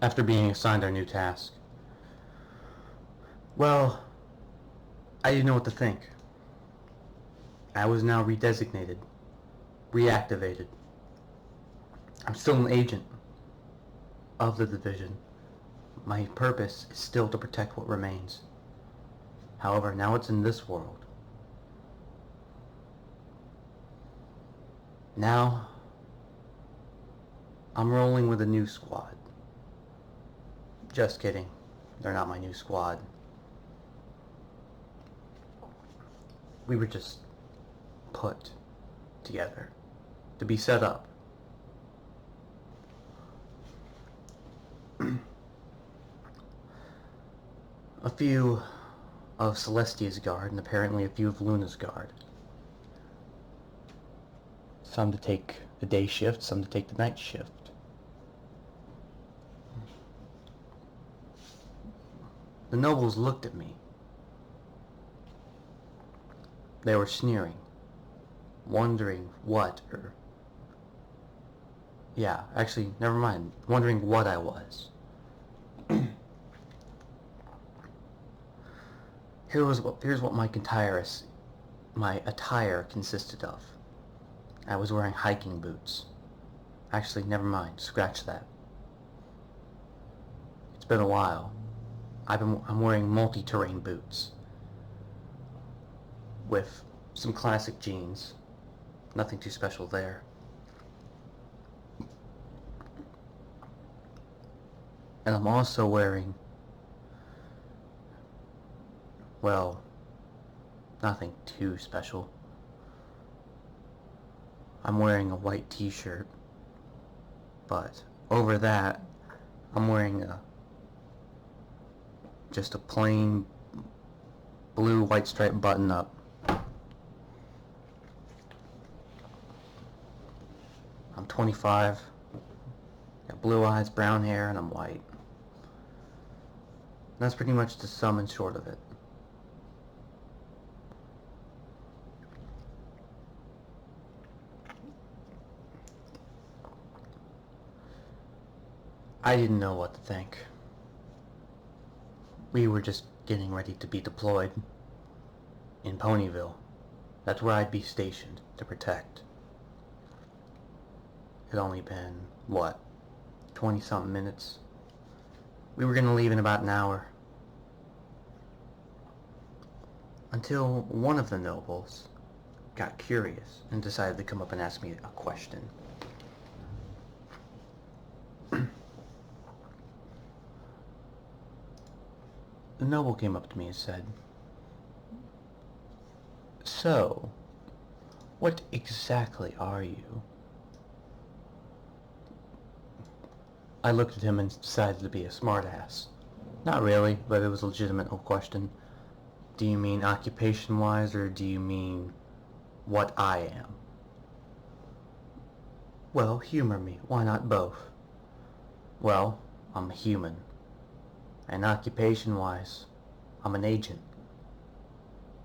after being assigned our new task. Well, I didn't know what to think. I was now redesignated, reactivated. I'm still an agent of the division. My purpose is still to protect what remains. However, now it's in this world. Now, I'm rolling with a new squad. Just kidding. They're not my new squad. We were just put together to be set up. A few of Celestia's guard and apparently a few of Luna's guard. Some to take the day shift, some to take the night shift. The nobles looked at me. They were sneering, wondering what, yeah, actually, never mind, wondering what I was. Here's what my attire consisted of. I was wearing hiking boots. Actually, never mind, scratch that. It's been a while. I'm wearing multi-terrain boots with some classic jeans. Nothing too special there. And I'm also wearing, well, nothing too special. I'm wearing a white t-shirt, but over that, I'm wearing just a plain blue white striped button-up. I'm 25, got blue eyes, brown hair, and I'm white. And that's pretty much the sum and short of it. I didn't know what to think. We were just getting ready to be deployed in Ponyville. That's where I'd be stationed to protect. It had only been, what, 20-something minutes? We were going to leave in about an hour. Until one of the nobles got curious and decided to come up and ask me a question. The noble came up to me and said, "So, what exactly are you?" I looked at him and decided to be a smartass. Not really, but it was a legitimate question. Do you mean occupation-wise, or do you mean what I am? Well, humor me. Why not both? Well, I'm a human. And occupation-wise, I'm an agent.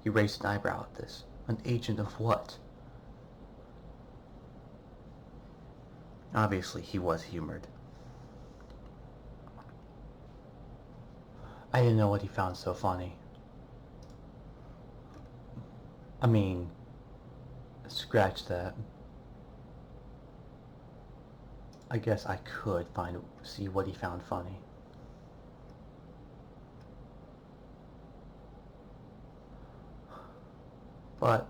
He raised an eyebrow at this. An agent of what? Obviously, he was humored. I didn't know what he found so funny. I mean, scratch that. I guess I could see what he found funny. But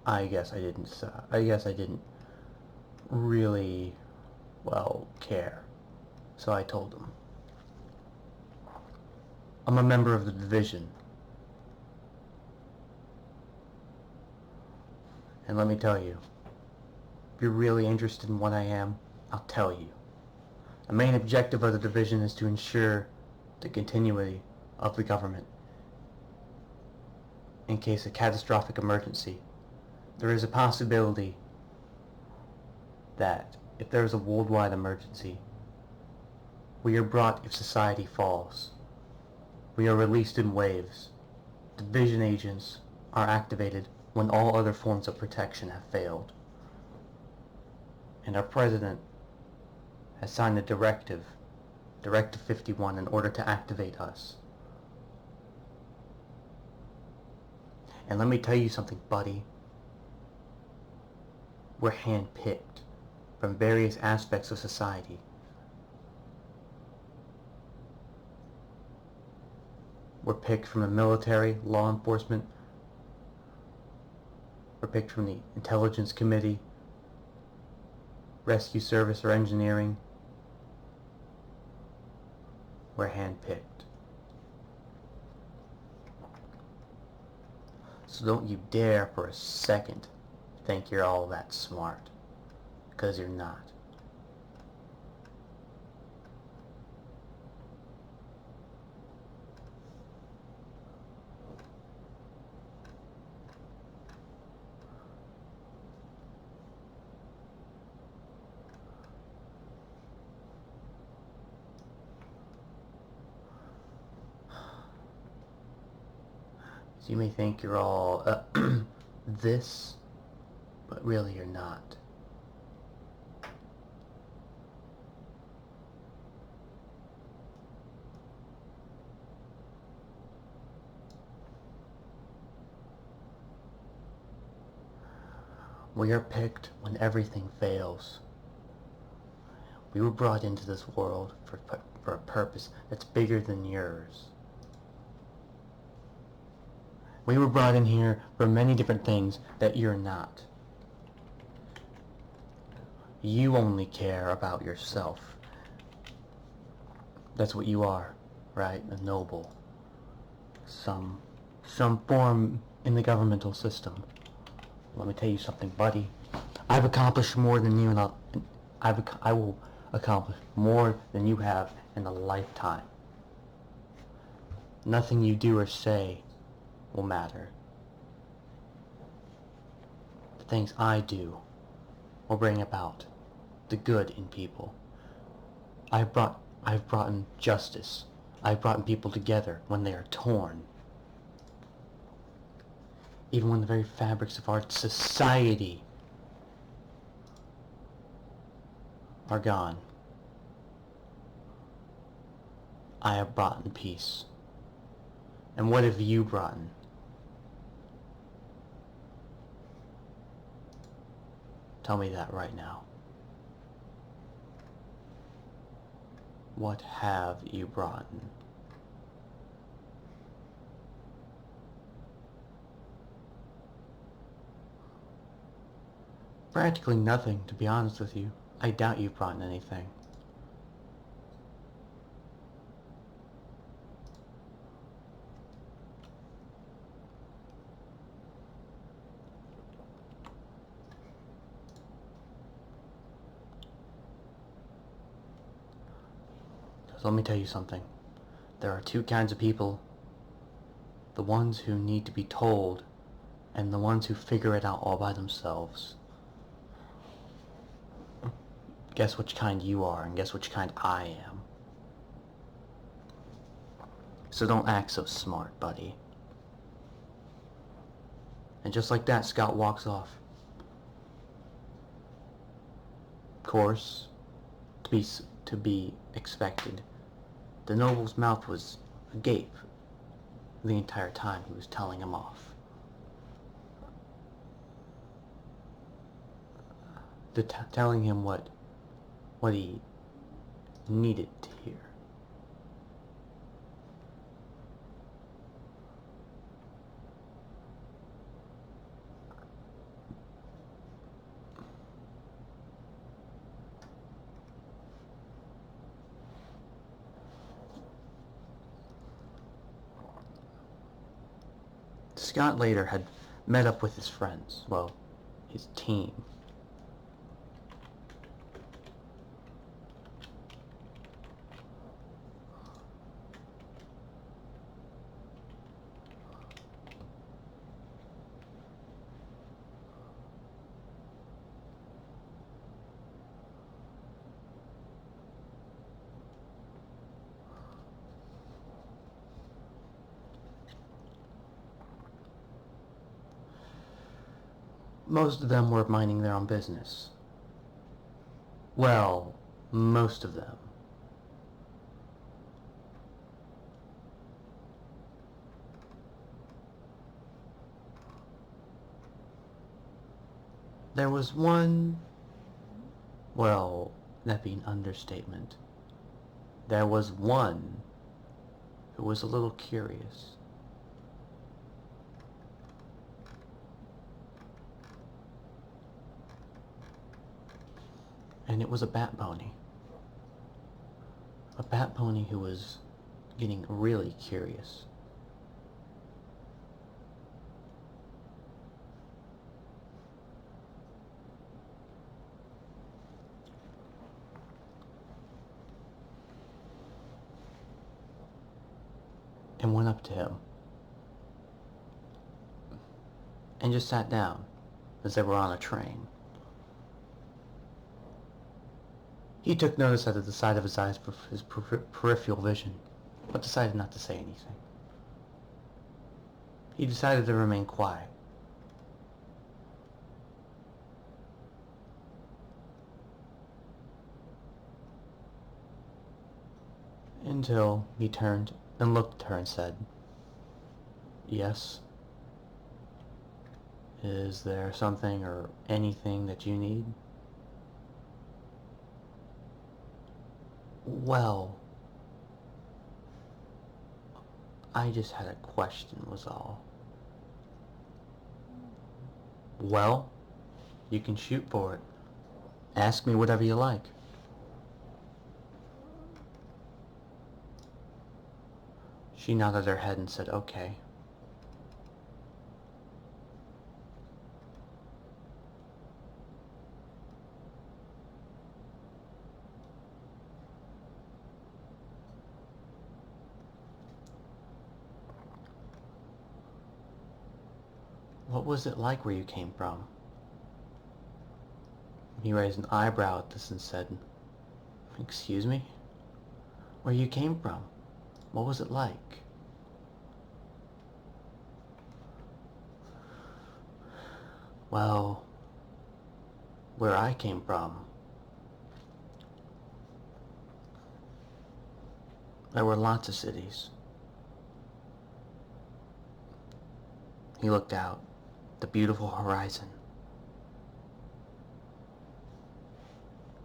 I guess I didn't really, well, care. So I told him, I'm a member of the division. And let me tell you, if you're really interested in what I am, I'll tell you. The main objective of the division is to ensure the continuity of the government. In case of catastrophic emergency, there is a possibility that if there is a worldwide emergency, we are brought if society falls. We are released in waves. Division agents are activated when all other forms of protection have failed. And our president has signed a Directive 51, in order to activate us. And let me tell you something, buddy. We're handpicked from various aspects of society. We're picked from the military, law enforcement. We're picked from the Intelligence Committee, Rescue Service or Engineering. We're handpicked. So don't you dare for a second think you're all that smart, because you're not. So you may think you're all this, but really you're not. We are picked when everything fails. We were brought into this world for a purpose that's bigger than yours. We were brought in here for many different things that you're not. You only care about yourself. That's what you are, right? A noble. Some form in the governmental system. Let me tell you something, buddy. I've accomplished more than you, and I will accomplish more than you have in a lifetime. Nothing you do or say will matter. The things I do will bring about the good in people. I've brought in justice. I've brought people together when they are torn. Even when the very fabrics of our society are gone, I have brought in peace. And what have you brought in? Tell me that right now. What have you brought in? Practically nothing, to be honest with you. I doubt you've brought in anything. So let me tell you something. There are two kinds of people. The ones who need to be told, and the ones who figure it out all by themselves. Guess which kind you are, and guess which kind I am. So don't act so smart, buddy. And just like that, Scott walks off. Of course, to be expected. The noble's mouth was agape the entire time he was telling him off. Telling him what he needed to hear. Scott later had met up with his friends, well, his team. Most of them were minding their own business. Well, most of them. There was one... Well, that'd be an understatement. There was one who was a little curious. And it was a bat pony. A bat pony who was getting really curious. And went up to him. And just sat down as they were on a train. He took notice out of the side of his eyes, his peripheral vision, but decided not to say anything. He decided to remain quiet. Until he turned and looked at her and said, "Yes? Is there something or anything that you need?" "Well, I just had a question was all." "Well, you can shoot for it. Ask me whatever you like." She nodded her head and said, "Okay." "What was it like where you came from?" He raised an eyebrow at this and said, "Excuse me? Where you came from? What was it like?" "Well, where I came from, there were lots of cities." He looked out, the beautiful horizon.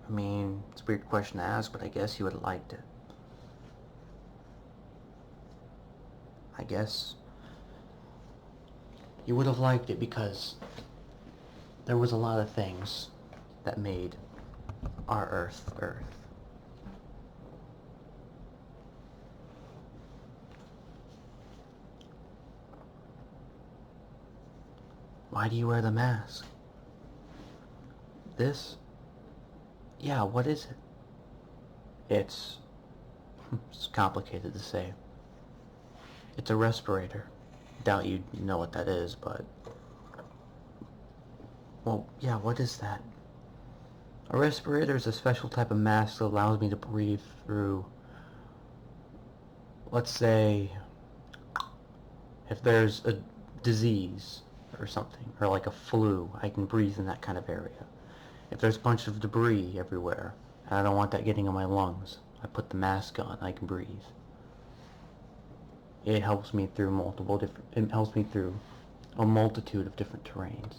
I mean, it's a weird question to ask, but I guess he would have liked it. I guess he would have liked it because there was a lot of things that made our Earth, Earth. "Why do you wear the mask?" "This? Yeah, what is it?" It's complicated to say. It's a respirator. Doubt you know what that is, but... Well, yeah, what is that?" "A respirator is a special type of mask that allows me to breathe through... Let's say... if there's a disease or something, or like a flu, I can breathe in that kind of area. If there's a bunch of debris everywhere, and I don't want that getting in my lungs, I put the mask on, I can breathe. It helps me through a multitude of different terrains."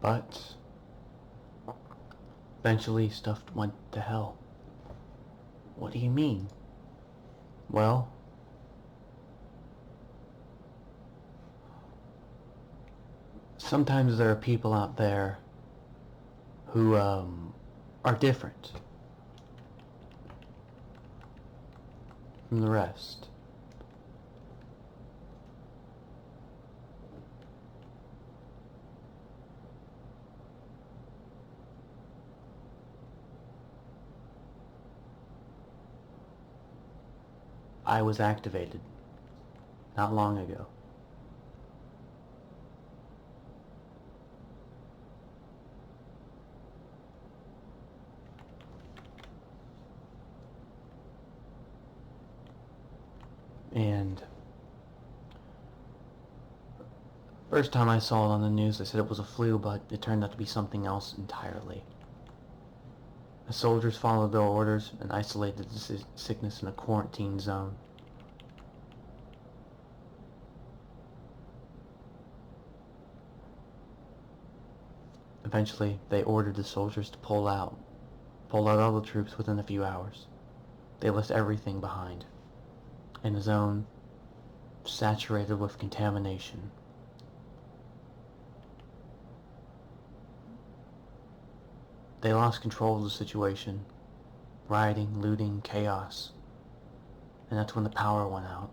But eventually stuff went to hell. "What do you mean?" "Well, sometimes there are people out there who are different from the rest. I was activated not long ago. And first time I saw it on the news, they said it was a flu, but it turned out to be something else entirely. The soldiers followed their orders and isolated the sickness in a quarantine zone. Eventually, they ordered the soldiers to pull out all the troops within a few hours. They left everything behind, in a zone saturated with contamination. They lost control of the situation, rioting, looting, chaos, and that's when the power went out.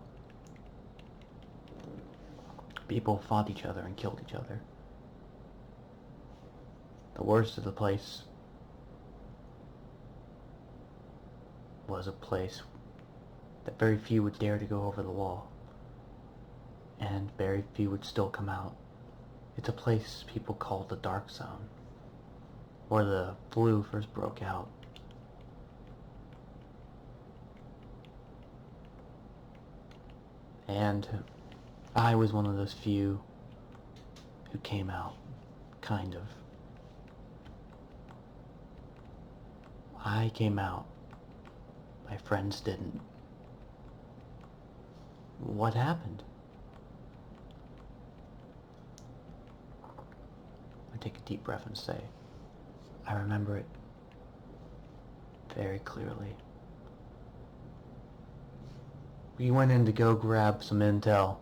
People fought each other and killed each other. The worst of the place was a place that very few would dare to go over the wall, and very few would still come out. It's a place people call the Dark Zone, where the flu first broke out. And I was one of those few who came out, kind of. I came out. My friends didn't. What happened? I take a deep breath and say, I remember it very clearly. We went in to go grab some intel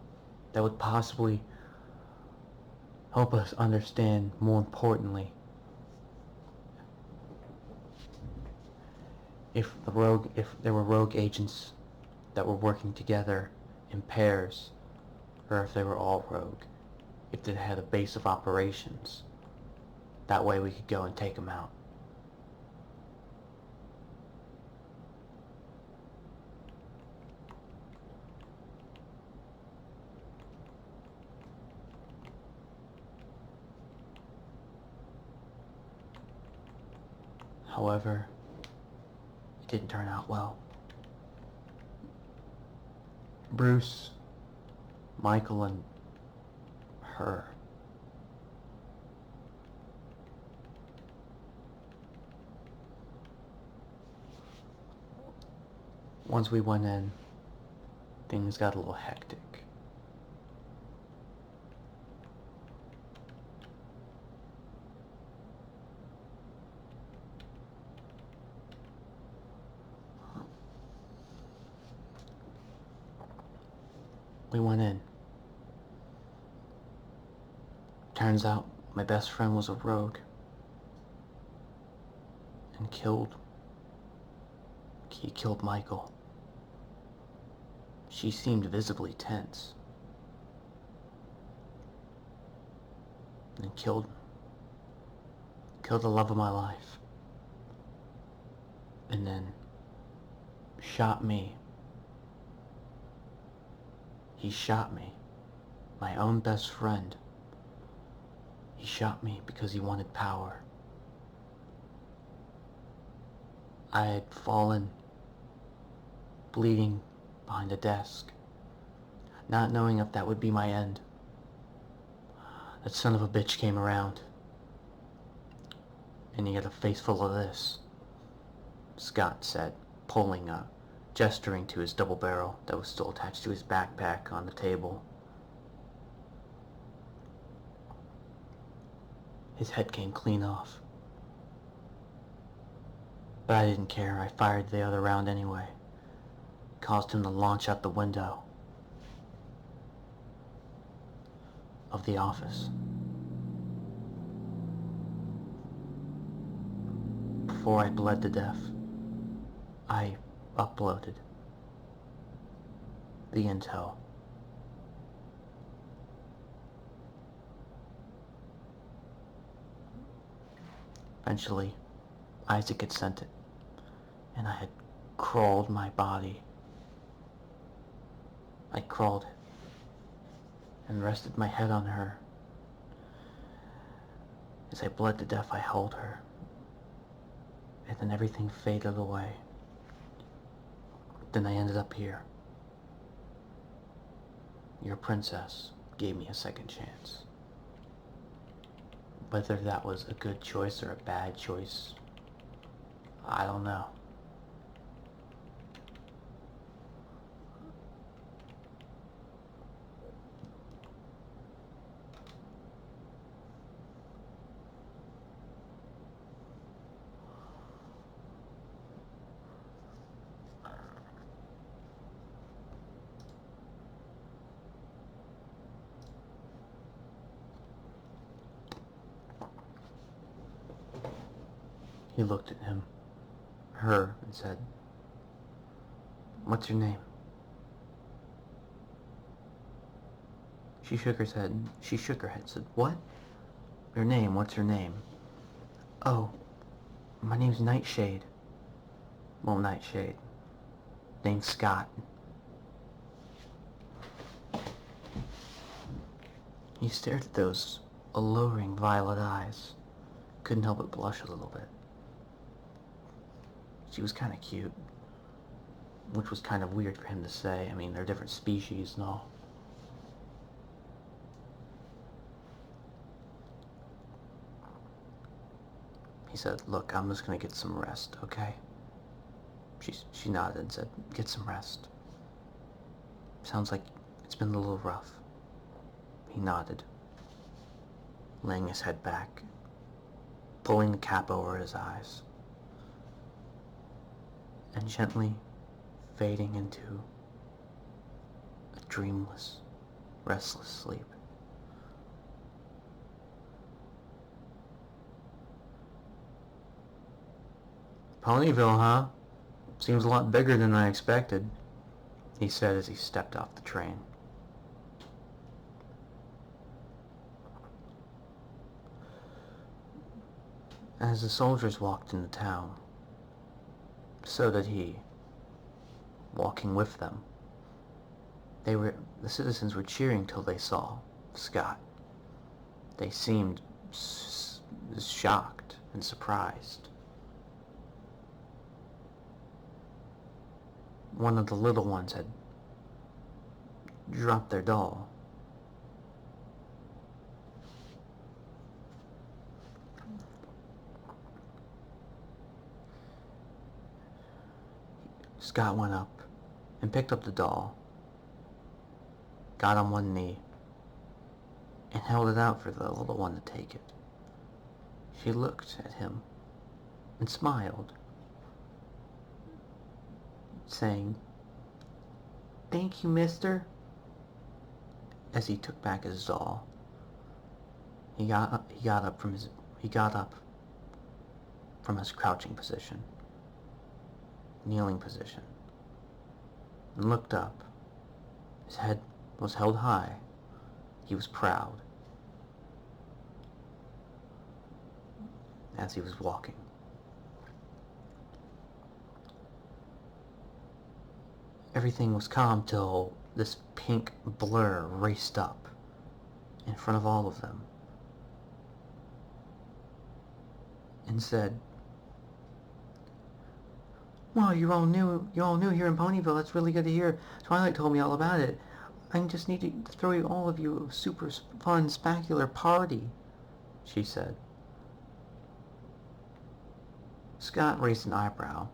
that would possibly help us understand, more importantly, if there were rogue agents that were working together in pairs, or if they were all rogue, if they had a base of operations. That way we could go and take them out. However, it didn't turn out well. Bruce, Michael, and her. Once we went in, things got a little hectic. We went in. Turns out my best friend was a rogue and he killed Michael. She seemed visibly tense and killed the love of my life, and then shot me. He shot me, my own best friend. He shot me because he wanted power. I had fallen, bleeding behind a desk, not knowing if that would be my end. That son of a bitch came around, and he had a face full of this, Scott said, gesturing to his double barrel that was still attached to his backpack on the table. His head came clean off. But I didn't care. I fired the other round anyway. Caused him to launch out the window of the office. Before I bled to death, I uploaded the intel. Eventually, Isaac had sent it, and I had crawled my body I crawled and rested my head on her. As I bled to death, I held her. And then everything faded away. Then I ended up here. Your princess gave me a second chance. Whether that was a good choice or a bad choice, I don't know. He looked at her, and said, "What's your name?" She shook her head, said, "What? Your name, what's your name?" "Oh, my name's Nightshade." "Well, Nightshade. Name's Scott." He stared at those alluring violet eyes. Couldn't help but blush a little bit. She was kind of cute, which was kind of weird for him to say. I mean, they're different species and all. He said, "Look, I'm just gonna get some rest, okay?" She nodded and said, "Get some rest. Sounds like it's been a little rough." He nodded, laying his head back, pulling the cap over his eyes, and gently fading into a dreamless, restless sleep. "Ponyville, huh? Seems a lot bigger than I expected," he said as he stepped off the train. As the soldiers walked into town, so did he, walking with them. The citizens were cheering till they saw Scott. They seemed shocked and surprised. One of the little ones had dropped their doll. Scott went up and picked up the doll, got on one knee, and held it out for the little one to take it. She looked at him and smiled, saying, "Thank you, mister." As he took back his doll, he got up from his crouching position, kneeling position, and looked up. His head was held high. He was proud as he was walking. Everything was calm till this pink blur raced up in front of all of them and said, "Well, you're all new here in Ponyville. That's really good to hear. Twilight told me all about it. I just need to throw all of you a super fun, spectacular party," she said. Scott raised an eyebrow.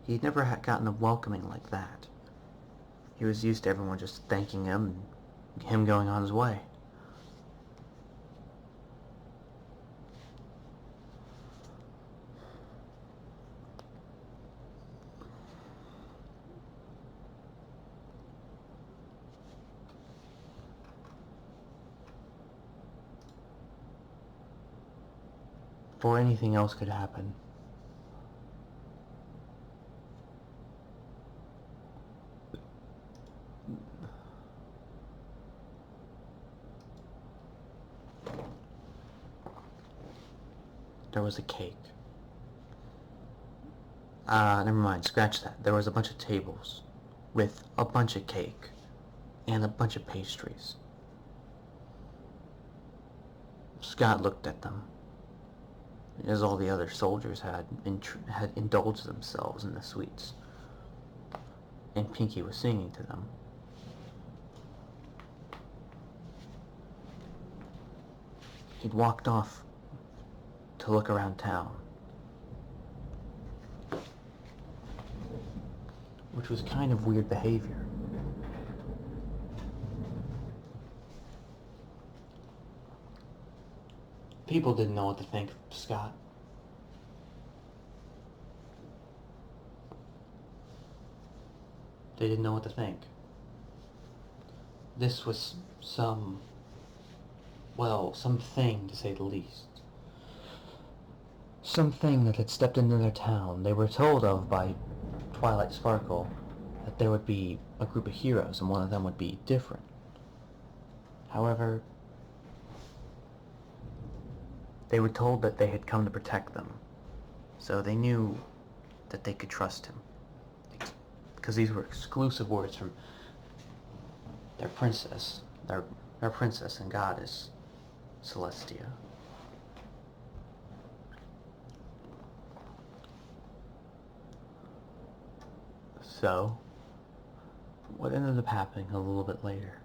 He'd never gotten a welcoming like that. He was used to everyone just thanking him and him going on his way. Before anything else could happen, there was a cake. Never mind, scratch that. There was a bunch of tables with a bunch of cake and a bunch of pastries. Scott looked at them, as all the other soldiers had indulged themselves in the sweets, and Pinky was singing to them. He'd walked off to look around town, which was kind of weird behavior. People didn't know what to think of Scott. They didn't know what to think. This was something, to say the least. Something that had stepped into their town. They were told of by Twilight Sparkle that there would be a group of heroes and one of them would be different. However, they were told that they had come to protect them, so they knew that they could trust him. Because these were exclusive words from their princess, their princess and goddess, Celestia. So, what ended up happening a little bit later?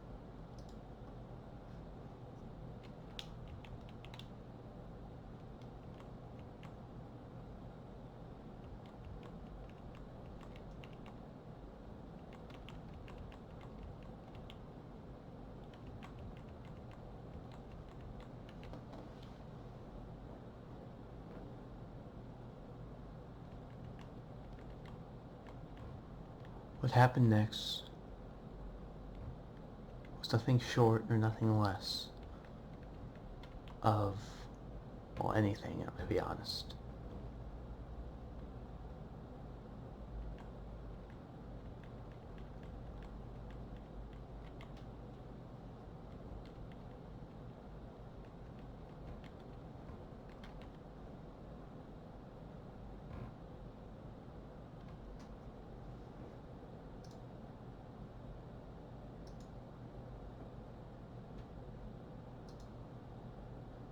What happened next was nothing short or nothing less of, anything, to be honest.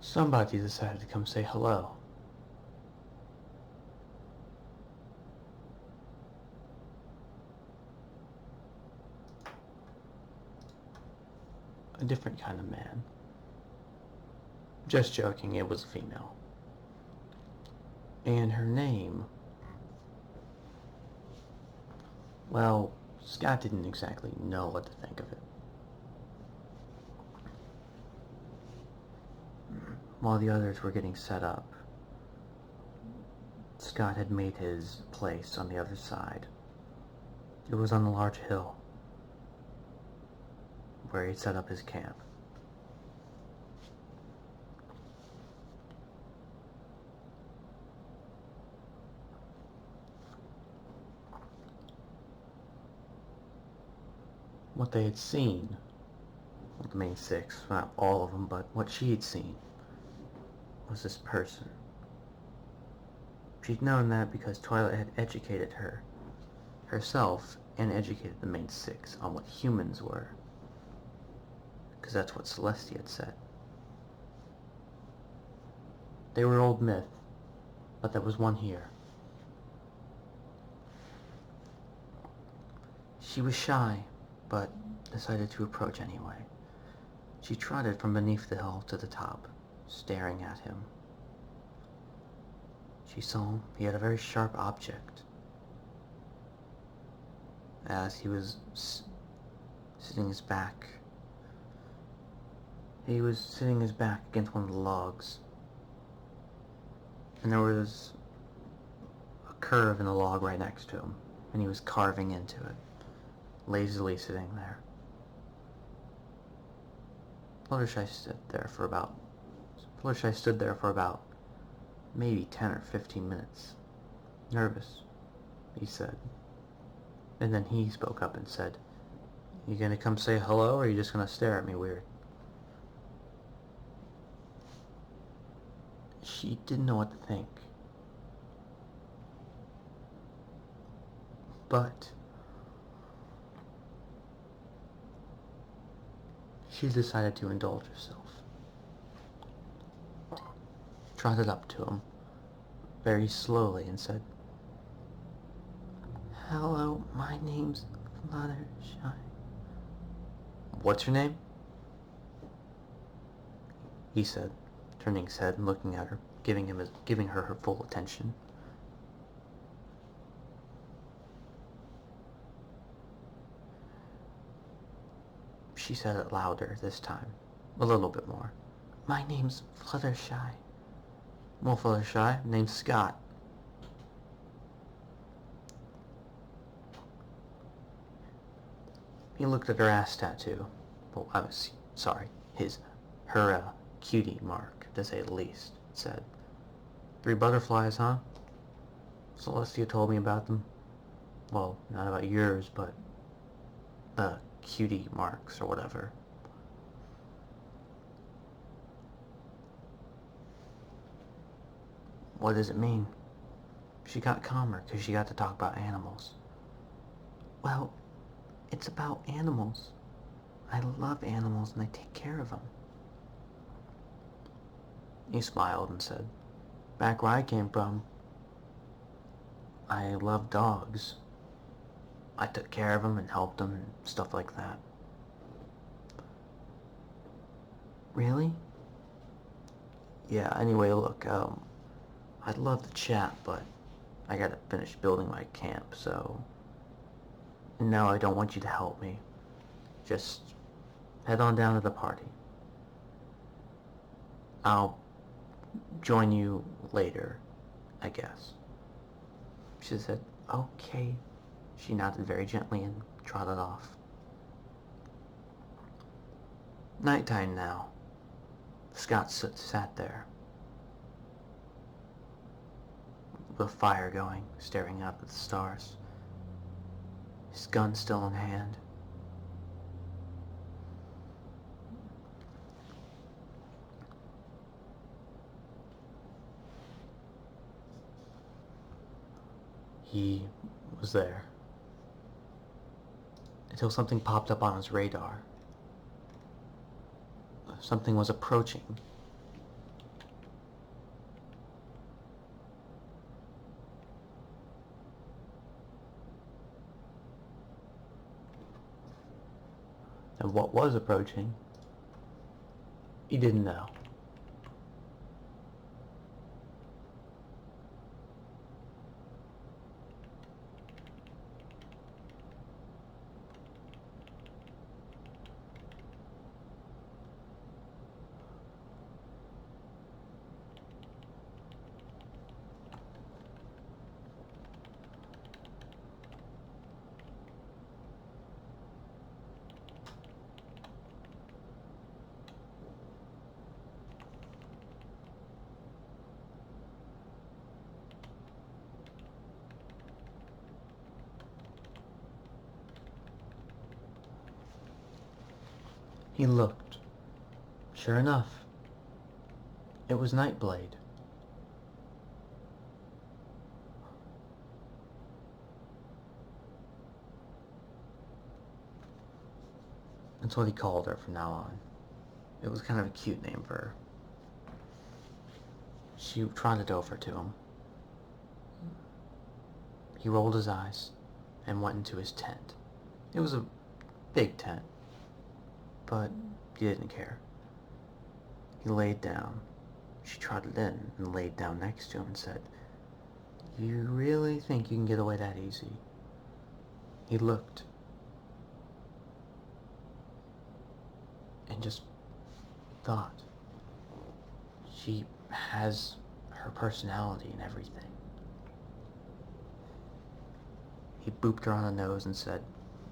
Somebody decided to come say hello. A different kind of man. Just joking, it was a female. And her name... well, Scott didn't exactly know what to think of it. While the others were getting set up, Scott had made his place on the other side. It was on a large hill where he'd set up his camp. What they had seen, the main six, not all of them, but what she had seen, was this person. She'd known that because Twilight had educated her, herself, and educated the main six on what humans were. Because that's what Celestia had said. They were old myth, but there was one here. She was shy, but decided to approach anyway. She trotted from beneath the hill to the top, staring at him. She saw he had a very sharp object. As he was sitting his back. He was sitting his back against one of the logs. And there was a curve in the log right next to him, and he was carving into it, lazily sitting there. Fluttershy stood there for about maybe 10 or 15 minutes. Nervous, he said. And then he spoke up and said, "You gonna come say hello, or are you just gonna stare at me weird?" She didn't know what to think. But she decided to indulge herself. Trotted up to him very slowly and said, "Hello, my name's Fluttershy." "What's your name?" he said, turning his head and looking at her, giving her her full attention. She said it louder this time, a little bit more. "My name's Fluttershy." "Well, Fluttershy, name's Scott." He looked at her ass tattoo. Well, I was sorry, her cutie mark, to say the least. Said, "3 butterflies, huh? Celestia told me about them. Well, not about yours, but the cutie marks or whatever." "What does it mean?" She got calmer because she got to talk about animals. "Well, it's about animals. I love animals and I take care of them." He smiled and said, "Back where I came from, I loved dogs. I took care of them and helped them and stuff like that." "Really?" "Yeah, anyway, look, I'd love to chat, but I gotta finish building my camp, so... No, I don't want you to help me. Just head on down to the party. I'll join you later, I guess." She said, "Okay." She nodded very gently and trotted off. Nighttime now. Scott sat there, with a fire going, staring up at the stars. His gun still in hand. He was there until something popped up on his radar. Something was approaching. And what was approaching, he didn't know. He looked. Sure enough, it was Nightblade. That's what he called her from now on. It was kind of a cute name for her. She trotted over to him. He rolled his eyes and went into his tent. It was a big tent, but he didn't care. He laid down. She trotted in and laid down next to him and said, "You really think you can get away that easy?" He looked and just thought, she has her personality and everything. He booped her on the nose and said,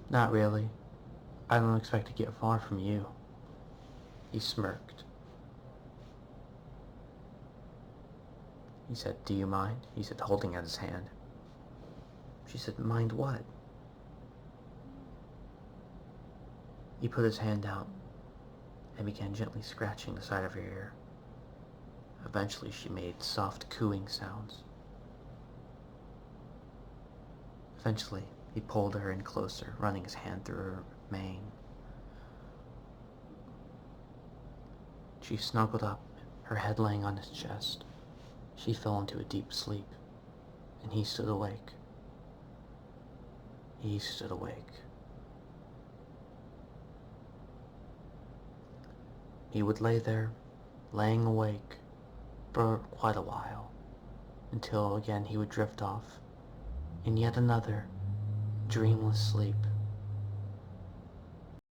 "Not really. I don't expect to get far from you." He smirked. He said, "Do you mind?" He said, holding out his hand. She said, "Mind what?" He put his hand out and began gently scratching the side of her ear. Eventually she made soft cooing sounds. Eventually he pulled her in closer, running his hand through her mane. She snuggled up, her head laying on his chest. She fell into a deep sleep, and he stood awake. He stood awake. He would lay there, laying awake, for quite a while, until again he would drift off in yet another dreamless sleep.